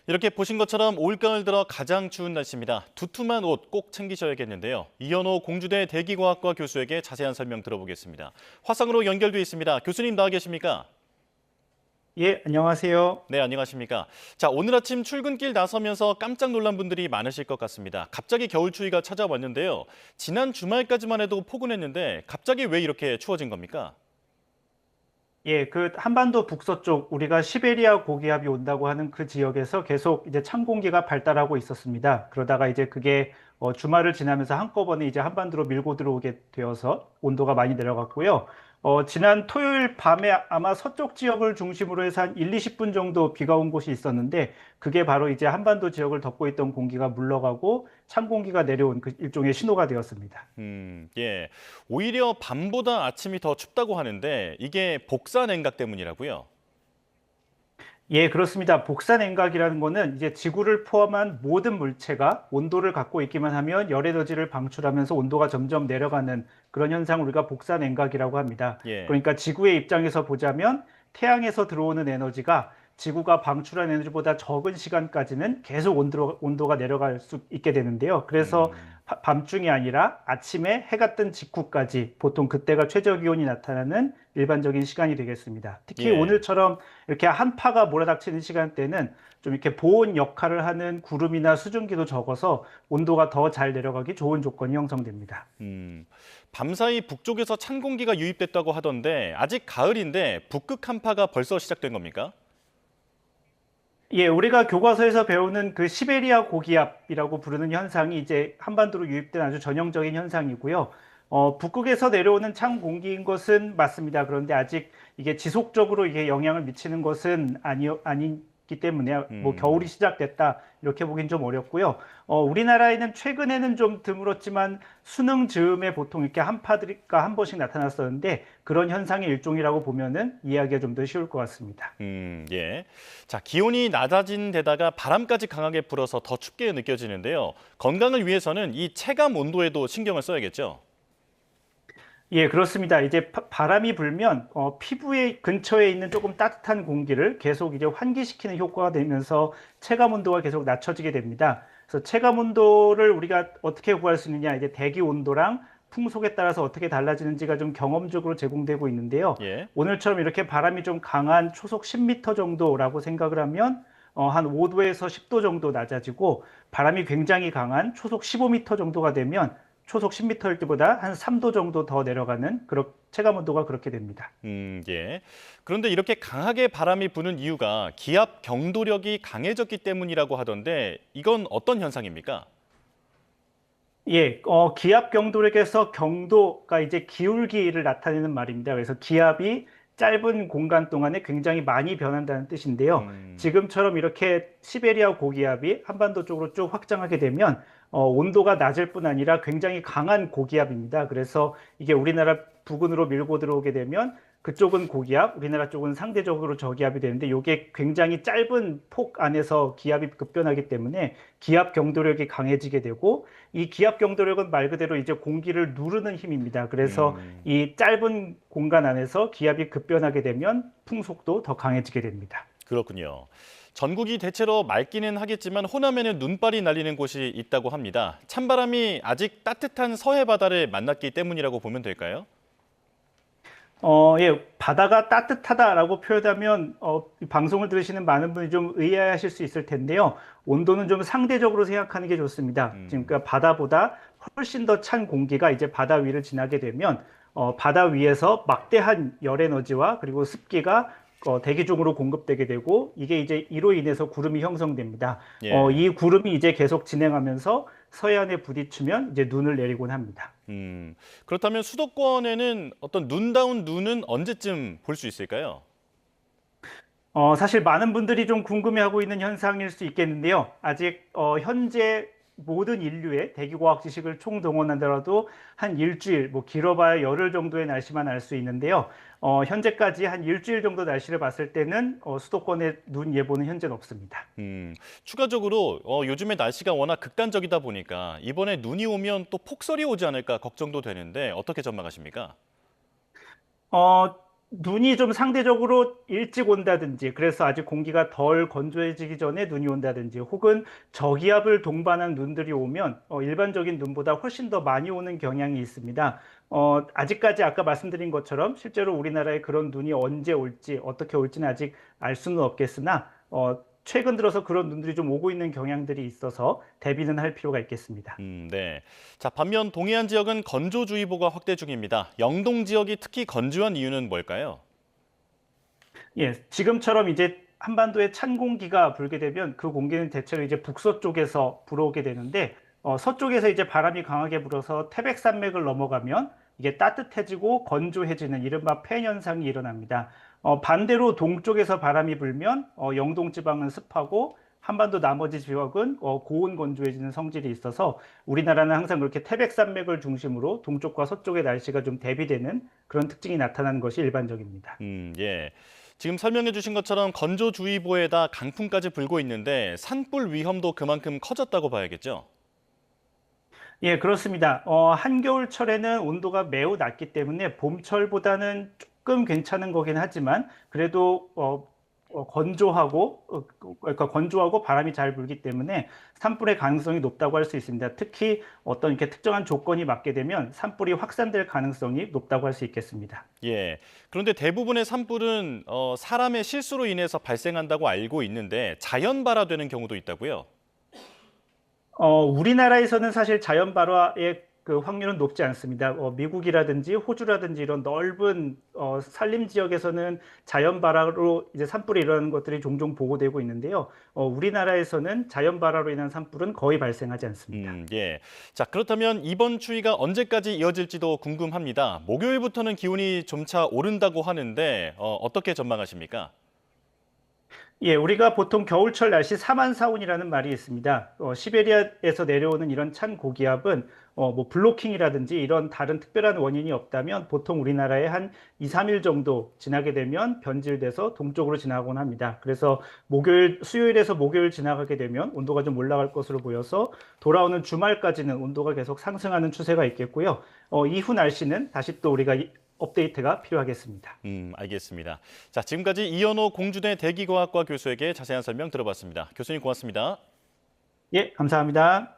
이렇게 보신 것처럼 올가을 들어 가장 추운 날씨입니다. 두툼한 옷 꼭 챙기셔야겠는데요. 이현호 공주대 대기과학과 교수에게 자세한 설명 들어보겠습니다. 화상으로 연결돼 있습니다. 교수님 나와 계십니까? 예, 안녕하세요. 네, 안녕하십니까? 자, 오늘 아침 출근길 나서면서 깜짝 놀란 분들이 많으실 것 같습니다. 갑자기 겨울 추위가 찾아왔는데요. 지난 주말까지만 해도 포근했는데 갑자기 왜 이렇게 추워진 겁니까? 예, 그 한반도 북서쪽 우리가 시베리아 고기압이 온다고 하는 그 지역에서 계속 이제 찬 공기가 발달하고 있었습니다. 그러다가 이제 그게 주말을 지나면서 한꺼번에 이제 한반도로 밀고 들어오게 되어서 온도가 많이 내려갔고요. 지난 토요일 밤에 아마 서쪽 지역을 중심으로 해서 한 1, 20분 정도 비가 온 곳이 있었는데 그게 바로 이제 한반도 지역을 덮고 있던 공기가 물러가고 찬 공기가 내려온 그 일종의 신호가 되었습니다. 예. 오히려 밤보다 아침이 더 춥다고 하는데 이게 복사 냉각 때문이라고요? 예, 그렇습니다. 복사냉각이라는 거는 이제 지구를 포함한 모든 물체가 온도를 갖고 있기만 하면 열 에너지를 방출하면서 온도가 점점 내려가는 그런 현상을 우리가 복사냉각이라고 합니다. 예. 그러니까 지구의 입장에서 보자면 태양에서 들어오는 에너지가 지구가 방출한 에너지보다 적은 시간까지는 계속 온도가 내려갈 수 있게 되는데요. 그래서 음, 밤중이 아니라 아침에 해가 뜬 직후까지 보통 그때가 최저 기온이 나타나는 일반적인 시간이 되겠습니다. 특히 예. 오늘처럼 이렇게 한파가 몰아닥치는 시간대는 좀 이렇게 보온 역할을 하는 구름이나 수증기도 적어서 온도가 더 잘 내려가기 좋은 조건이 형성됩니다. 음, 밤사이 북쪽에서 찬 공기가 유입됐다고 하던데 아직 가을인데 북극 한파가 벌써 시작된 겁니까? 예, 우리가 교과서에서 배우는 그 시베리아 고기압이라고 부르는 현상이 이제 한반도로 유입된 아주 전형적인 현상이고요. 북극에서 내려오는 찬 공기인 것은 맞습니다. 그런데 아직 이게 지속적으로 이게 영향을 미치는 것은 아니기 때문에 뭐 겨울이 음, 시작됐다 이렇게 보긴 좀 어렵고요. 우리나라에는 최근에는 좀 드물었지만 수능 즈음에 보통 이렇게 한파가 한 번씩 나타났었는데 그런 현상의 일종이라고 보면은 이해하기가 좀 더 쉬울 것 같습니다. 예. 자, 기온이 낮아진 데다가 바람까지 강하게 불어서 더 춥게 느껴지는데요. 건강을 위해서는 이 체감 온도에도 신경을 써야겠죠? 예, 그렇습니다. 이제 바람이 불면 피부의 근처에 있는 조금 따뜻한 공기를 계속 이제 환기시키는 효과가 되면서 체감 온도가 계속 낮춰지게 됩니다. 그래서 체감 온도를 우리가 어떻게 구할 수 있느냐, 이제 대기 온도랑 풍속에 따라서 어떻게 달라지는지가 좀 경험적으로 제공되고 있는데요. 예. 오늘처럼 이렇게 바람이 좀 강한 초속 10m 정도라고 생각을 하면 한 5도에서 10도 정도 낮아지고 바람이 굉장히 강한 초속 15m 정도가 되면 초속 10m일 때보다 한 3도 정도 더 내려가는 그런 체감 온도가 그렇게 됩니다. 예. 그런데 이렇게 강하게 바람이 부는 이유가 기압 경도력이 강해졌기 때문이라고 하던데 이건 어떤 현상입니까? 예, 기압 경도력에서 경도가 이제 기울기를 나타내는 말입니다. 그래서 기압이 짧은 공간 동안에 굉장히 많이 변한다는 뜻인데요. 음, 지금처럼 이렇게 시베리아 고기압이 한반도 쪽으로 쭉 확장하게 되면 온도가 낮을 뿐 아니라 굉장히 강한 고기압입니다. 그래서 이게 우리나라 부근으로 밀고 들어오게 되면 그쪽은 고기압, 우리나라 쪽은 상대적으로 저기압이 되는데 이게 굉장히 짧은 폭 안에서 기압이 급변하기 때문에 기압 경도력이 강해지게 되고 이 기압 경도력은 말 그대로 이제 공기를 누르는 힘입니다. 그래서 음, 이 짧은 공간 안에서 기압이 급변하게 되면 풍속도 더 강해지게 됩니다. 그렇군요. 전국이 대체로 맑기는 하겠지만 호남에는 눈발이 날리는 곳이 있다고 합니다. 찬바람이 아직 따뜻한 서해 바다를 만났기 때문이라고 보면 될까요? 예, 바다가 따뜻하다라고 표현하면 이 방송을 들으시는 많은 분이 좀 의아해하실 수 있을 텐데요. 온도는 좀 상대적으로 생각하는 게 좋습니다. 지금 음, 그러니까 바다보다 훨씬 더 찬 공기가 이제 바다 위를 지나게 되면 바다 위에서 막대한 열 에너지와 그리고 습기가 대기 중으로 공급되게 되고 이게 이제 이로 인해서 구름이 형성됩니다. 예. 이 구름이 이제 계속 진행하면서 서해안에 부딪히면 이제 눈을 내리곤 합니다. 그렇다면 수도권에는 어떤 눈다운 눈은 언제쯤 볼 수 있을까요? 사실 많은 분들이 좀 궁금해하고 있는 현상일 수 있겠는데요. 아직 현재 모든 인류의 대기과학 지식을 총동원하더라도 한 일주일, 뭐 길어봐야 열흘 정도의 날씨만 알 수 있는데요. 현재까지 한 일주일 정도 날씨를 봤을 때는 수도권의 눈 예보는 현재는 없습니다. 추가적으로 요즘에 날씨가 워낙 극단적이다 보니까 이번에 눈이 오면 또 폭설이 오지 않을까 걱정도 되는데 어떻게 전망하십니까? 눈이 좀 상대적으로 일찍 온다든지, 그래서 아직 공기가 덜 건조해지기 전에 눈이 온다든지, 혹은 저기압을 동반한 눈들이 오면 일반적인 눈보다 훨씬 더 많이 오는 경향이 있습니다. 아직까지 아까 말씀드린 것처럼 실제로 우리나라에 그런 눈이 언제 올지, 어떻게 올지는 아직 알 수는 없겠으나, 최근 들어서 그런 눈들이 좀 오고 있는 경향들이 있어서 대비는 할 필요가 있겠습니다. 네. 자, 반면 동해안 지역은 건조주의보가 확대 중입니다. 영동 지역이 특히 건조한 이유는 뭘까요? 예, 지금처럼 이제 한반도에 찬 공기가 불게 되면 그 공기는 대체로 이제 북서쪽에서 불어오게 되는데 서쪽에서 이제 바람이 강하게 불어서 태백산맥을 넘어가면 이게 따뜻해지고 건조해지는 이른바 팬 현상이 일어납니다. 반대로 동쪽에서 바람이 불면 영동 지방은 습하고 한반도 나머지 지역은 고온 건조해지는 성질이 있어서 우리나라는 항상 그렇게 태백산맥을 중심으로 동쪽과 서쪽의 날씨가 좀 대비되는 그런 특징이 나타나는 것이 일반적입니다. 예. 지금 설명해 주신 것처럼 건조주의보에다 강풍까지 불고 있는데 산불 위험도 그만큼 커졌다고 봐야겠죠? 예, 그렇습니다. 한겨울철에는 온도가 매우 낮기 때문에 봄철보다는 조금 괜찮은 거긴 하지만 그래도 건조하고 그러니까 건조하고 바람이 잘 불기 때문에 산불의 가능성이 높다고 할 수 있습니다. 특히 어떤 이렇게 특정한 조건이 맞게 되면 산불이 확산될 가능성이 높다고 할 수 있겠습니다. 예. 그런데 대부분의 산불은 사람의 실수로 인해서 발생한다고 알고 있는데 자연 발화되는 경우도 있다고요? 우리나라에서는 사실 자연 발화의 그 확률은 높지 않습니다. 미국이라든지 호주라든지 이런 넓은 산림 지역에서는 자연 발화로 이제 산불이 일어나는 것들이 종종 보고되고 있는데요. 우리나라에서는 자연 발화로 인한 산불은 거의 발생하지 않습니다. 예. 자, 그렇다면 이번 추위가 언제까지 이어질지도 궁금합니다. 목요일부터는 기온이 점차 오른다고 하는데 어떻게 전망하십니까? 예, 우리가 보통 겨울철 날씨 사만사온이라는 말이 있습니다. 시베리아에서 내려오는 이런 찬 고기압은 뭐 블로킹이라든지 이런 다른 특별한 원인이 없다면 보통 우리나라에 한 2, 3일 정도 지나게 되면 변질돼서 동쪽으로 지나곤 합니다. 그래서 수요일에서 목요일 지나가게 되면 온도가 좀 올라갈 것으로 보여서 돌아오는 주말까지는 온도가 계속 상승하는 추세가 있겠고요. 이후 날씨는 다시 또 우리가 업데이트가 필요하겠습니다. 알겠습니다. 자, 지금까지 이현호 공주대 대기과학과 교수에게 자세한 설명 들어봤습니다. 교수님 고맙습니다. 예, 감사합니다.